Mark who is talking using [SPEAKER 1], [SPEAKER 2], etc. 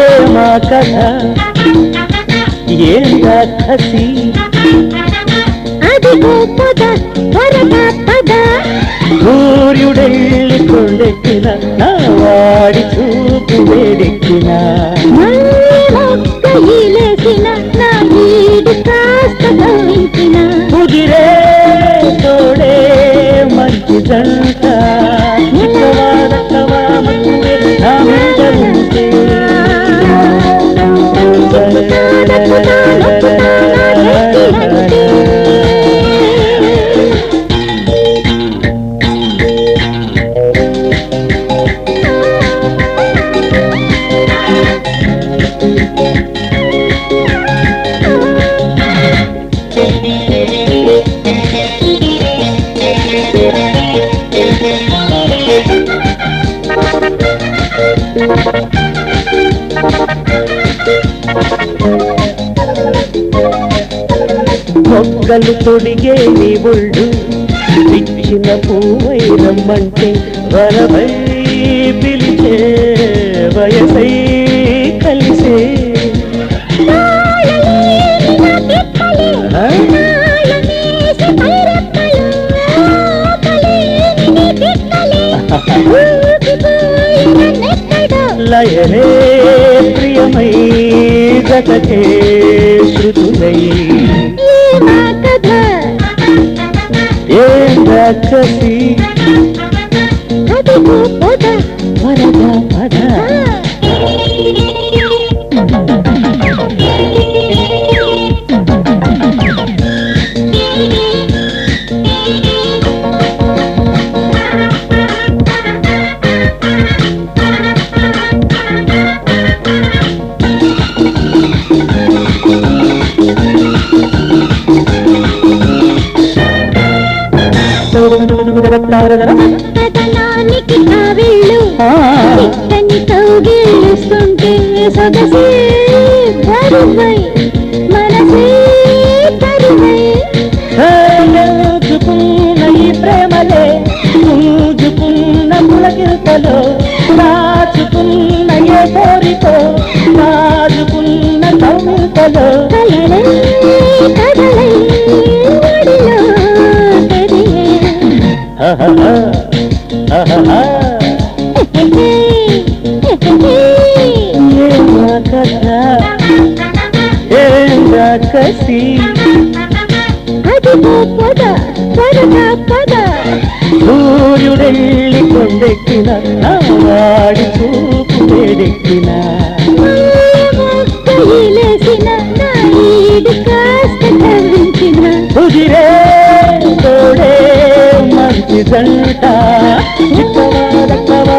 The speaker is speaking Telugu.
[SPEAKER 1] ఏమా కథ ఏంటా కసి
[SPEAKER 2] అది పద త్వరగా పద
[SPEAKER 1] సూర్యుడెళ్ళి కొండెక్కిన నా వాడి చూపు వేడెక్కిన
[SPEAKER 2] మొక్కలేసిన నా వీడు కాస్త గౌరించిన
[SPEAKER 1] కుదిరే తోడే మంచి జంట నా మీద ఉంటే మొక్కలు తొడిగే నీ ఒళ్ళు పిచ్చిన పువ్వై రమ్మంటే వరవై పిలిచే వయసై కలిసే లయలే ప్రియమై జగతే శృతులై ఏం రాక్షసి
[SPEAKER 2] అదిగో పద
[SPEAKER 1] వరద పద
[SPEAKER 2] కథనానికి కావిళ్ళు ఇక్కని కౌగిలిస్తుంటే సొగసే బరువై మనసే తరువై
[SPEAKER 1] చూచుకున్న ఈ ప్రేమలే చూచుకున్న పులకిల్తలో దాచుకున్న ఏ కోరికో దాచుకున్న కౌమిల్తలో
[SPEAKER 2] కలలై కదలై ఒడిలో కదిలే
[SPEAKER 1] ఏమా కథ ఏం రాక్షసి
[SPEAKER 2] అదిగో పద త్వరగా పద
[SPEAKER 1] సూర్యుడెళ్ళి కొండెక్కిన నా వాడి చూపు వేడెక్కిన
[SPEAKER 2] మొక్కలేసిన నా ఈడు కాస్త కవించిన
[SPEAKER 1] కుదిరే తోడే మంచి జంట చిత్తవాడ